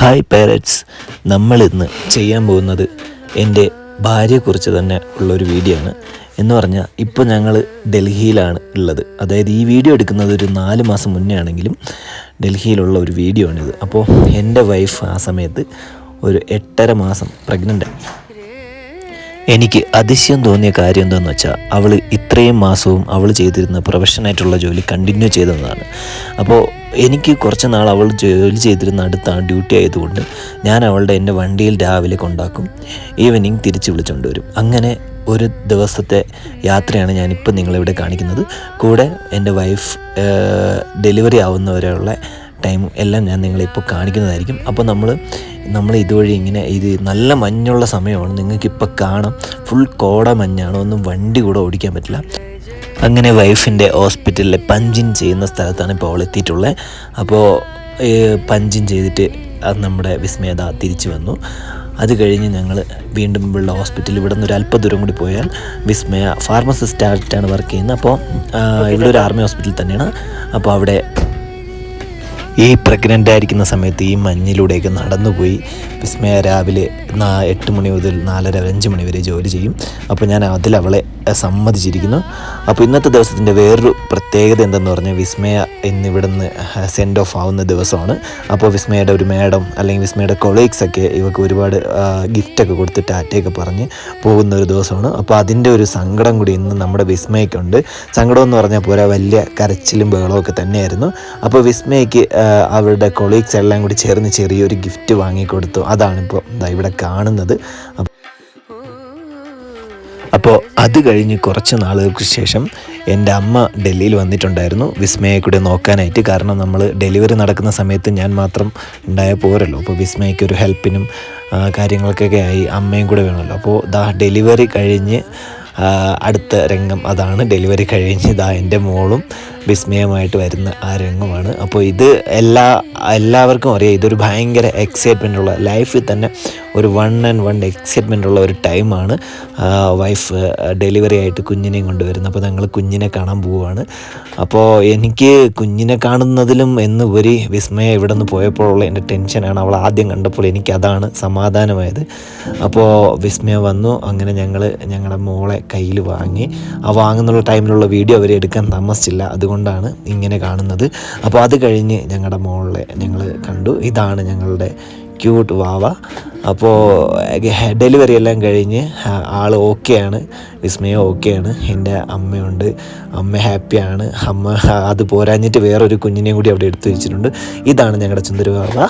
Hi parents, നമ്മളിന്ന് ചെയ്യാൻ പോകുന്നത് എൻ്റെ ഭാര്യയെക്കുറിച്ച് തന്നെ ഉള്ളൊരു വീഡിയോ ആണ്. എന്ന് പറഞ്ഞാൽ ഇപ്പോൾ ഞങ്ങൾ ഡൽഹിയിലാണ് ഉള്ളത്. അതായത് ഈ വീഡിയോ എടുക്കുന്നത് ഒരു 4 മാസം മുന്നേ ആണെങ്കിലും ഡൽഹിയിലുള്ള ഒരു വീഡിയോ ആണിത്. അപ്പോൾ എൻ്റെ വൈഫ് ആ സമയത്ത് ഒരു 8.5 മാസം പ്രഗ്നൻ്റാണ്. എനിക്ക് അതിശയം തോന്നിയ കാര്യം എന്താണെന്ന് വെച്ചാൽ അവൾ ഇത്രയും മാസവും അവൾ ചെയ്തിരുന്ന പ്രൊഫഷനായിട്ടുള്ള ജോലി കണ്ടിന്യൂ ചെയ്തതാണ്. അപ്പോൾ എനിക്ക് കുറച്ച് നാൾ അവൾ ജോലി ചെയ്തിരുന്ന അടുത്താണ് ഡ്യൂട്ടി ആയതുകൊണ്ട് ഞാൻ അവളുടെ എൻ്റെ വണ്ടിയിൽ രാവിലെ കൊണ്ടാക്കും, ഈവനിങ് തിരിച്ച് വിളിച്ചുകൊണ്ട് വരും. അങ്ങനെ ഒരു ദിവസത്തെ യാത്രയാണ് ഞാനിപ്പോൾ നിങ്ങളിവിടെ കാണിക്കുന്നത്. കൂടെ എൻ്റെ വൈഫ് ഡെലിവറി ആവുന്നവരെയുള്ള ടൈമും എല്ലാം ഞാൻ നിങ്ങളിപ്പോൾ കാണിക്കുന്നതായിരിക്കും. അപ്പോൾ നമ്മൾ ഇതുവഴി ഇങ്ങനെ ഇത് നല്ല മഞ്ഞുള്ള സമയമാണ്, നിങ്ങൾക്കിപ്പോൾ കാണാം. ഫുൾ കോട മഞ്ഞാണ്, ഒന്നും വണ്ടി കൂടെ ഓടിക്കാൻ പറ്റില്ല. അങ്ങനെ വൈഫിൻ്റെ ഹോസ്പിറ്റലിലെ പഞ്ചിൻ ചെയ്യുന്ന സ്ഥലത്താണ് ഇപ്പോൾ അവൾ എത്തിയിട്ടുള്ളത്. അപ്പോൾ പഞ്ചിൻ ചെയ്തിട്ട് നമ്മുടെ വിസ്മയത തിരിച്ചു വന്നു. അത് കഴിഞ്ഞ് ഞങ്ങൾ വീണ്ടും ഉള്ള ഹോസ്പിറ്റലിൽ ഇവിടെ നിന്ന് ഒരു അല്പ ദൂരം കൂടി പോയാൽ വിസ്മയ ഫാർമസിസ്റ്റായിട്ടാണ് വർക്ക് ചെയ്യുന്നത്. അപ്പോൾ ഇവിടെ ഒരു ആർമി ഹോസ്പിറ്റൽ തന്നെയാണ്. അപ്പോൾ അവിടെ ഈ പ്രഗ്നൻ്റ് ആയിരിക്കുന്ന സമയത്ത് ഈ മഞ്ഞിലൂടെയൊക്കെ നടന്നുപോയി വിസ്മയ രാവിലെ 8 മണി മുതൽ 4:30-5 മണി വരെ ജോലി ചെയ്യും. അപ്പോൾ ഞാൻ അവളെ സമ്മതിച്ചിരിക്കുന്നു. അപ്പോൾ ഇന്നത്തെ ദിവസത്തിൻ്റെ വേറൊരു പ്രത്യേകത എന്തെന്ന് പറഞ്ഞാൽ വിസ്മയ ഇന്നിവിടെ നിന്ന് സെൻഡ് ഓഫ് ആവുന്ന ദിവസമാണ്. അപ്പോൾ വിസ്മയുടെ ഒരു മാഡം അല്ലെങ്കിൽ വിസ്മയുടെ കൊളീഗ്സൊക്കെ ഇവർക്ക് ഒരുപാട് ഗിഫ്റ്റൊക്കെ കൊടുത്ത് ടാറ്റയൊക്കെ പറഞ്ഞ് പോകുന്ന ഒരു ദിവസമാണ്. അപ്പോൾ അതിൻ്റെ ഒരു സങ്കടം കൂടി ഇന്ന് നമ്മുടെ വിസ്മയക്കുണ്ട്. സങ്കടം എന്ന് പറഞ്ഞാൽ പോരാ, വലിയ കരച്ചിലും ബഹളമൊക്കെ തന്നെയായിരുന്നു. അപ്പോൾ വിസ്മയക്ക് അവരുടെ കൊളീഗ്സ് എല്ലാം കൂടി ചേർന്ന് ചെറിയൊരു ഗിഫ്റ്റ് വാങ്ങിക്കൊടുത്തു. അതാണിപ്പോൾ ഇവിടെ കാണുന്നത്. അപ്പോൾ അത് കഴിഞ്ഞ് കുറച്ച് നാളുകൾക്ക് ശേഷം എൻ്റെ അമ്മ ഡൽഹിയിൽ വന്നിട്ടുണ്ടായിരുന്നു വിസ്മയെ കൂടെ നോക്കാനായിട്ട്. കാരണം നമ്മൾ ഡെലിവറി നടക്കുന്ന സമയത്ത് ഞാൻ മാത്രം ഉണ്ടായാൽ പോരല്ലോ. അപ്പോൾ വിസ്മയ്ക്ക് ഒരു ഹെൽപ്പിനും കാര്യങ്ങൾക്കൊക്കെ ആയി അമ്മയും കൂടെ വേണമല്ലോ. അപ്പോൾ ഡെലിവറി കഴിഞ്ഞ് അടുത്ത രംഗം അതാണ്. ഡെലിവറി കഴിഞ്ഞ് എൻ്റെ മോളും വിസ്മയമായിട്ട് വരുന്ന ആ രംഗമാണ്. അപ്പോൾ ഇത് എല്ലാവർക്കും അറിയാം, ഇതൊരു ഭയങ്കര എക്സൈറ്റ്മെൻ്റ് ഉള്ള, ലൈഫിൽ തന്നെ ഒരു 1 എക്സൈറ്റ്മെൻ്റ് ഉള്ള ഒരു ടൈമാണ്. വൈഫ് ഡെലിവറി ആയിട്ട് കുഞ്ഞിനെയും കൊണ്ടുവരുന്നത്. അപ്പോൾ ഞങ്ങൾ കുഞ്ഞിനെ കാണാൻ പോവുകയാണ്. അപ്പോൾ എനിക്ക് കുഞ്ഞിനെ കാണുന്നതിലും എന്നുപരി വിസ്മയ ഇവിടെ നിന്ന് പോയപ്പോഴുള്ള എൻ്റെ ടെൻഷനാണ്. അവൾ ആദ്യം കണ്ടപ്പോൾ എനിക്കതാണ് സമാധാനമായത്. അപ്പോൾ വിസ്മയ വന്നു. അങ്ങനെ ഞങ്ങളുടെ മോളെ കയ്യിൽ വാങ്ങി. ആ വാങ്ങുന്നുള്ള ടൈമിലുള്ള വീഡിയോ അവർ എടുക്കാൻ താമസിച്ചില്ല, അതുകൊണ്ടാണ് ഇങ്ങനെ കാണുന്നത്. അപ്പോൾ അത് കഴിഞ്ഞ് ഞങ്ങളുടെ മോളെ ഞങ്ങൾ കണ്ടു. ഇതാണ് ഞങ്ങളുടെ ക്യൂട്ട് വാവ. അപ്പോൾ ഡെലിവറി എല്ലാം കഴിഞ്ഞ് ആൾ ഓക്കെയാണ്, വിസ്മയ ഓക്കെയാണ്. എൻ്റെ അമ്മയുണ്ട്, അമ്മ ഹാപ്പിയാണ്. അമ്മ അത് പോരാഞ്ഞിട്ട് വേറൊരു കുഞ്ഞിനെയും കൂടി അവിടെ എടുത്തു വെച്ചിട്ടുണ്ട്. ഇതാണ് ഞങ്ങളുടെ ചുന്ദരി വാവ.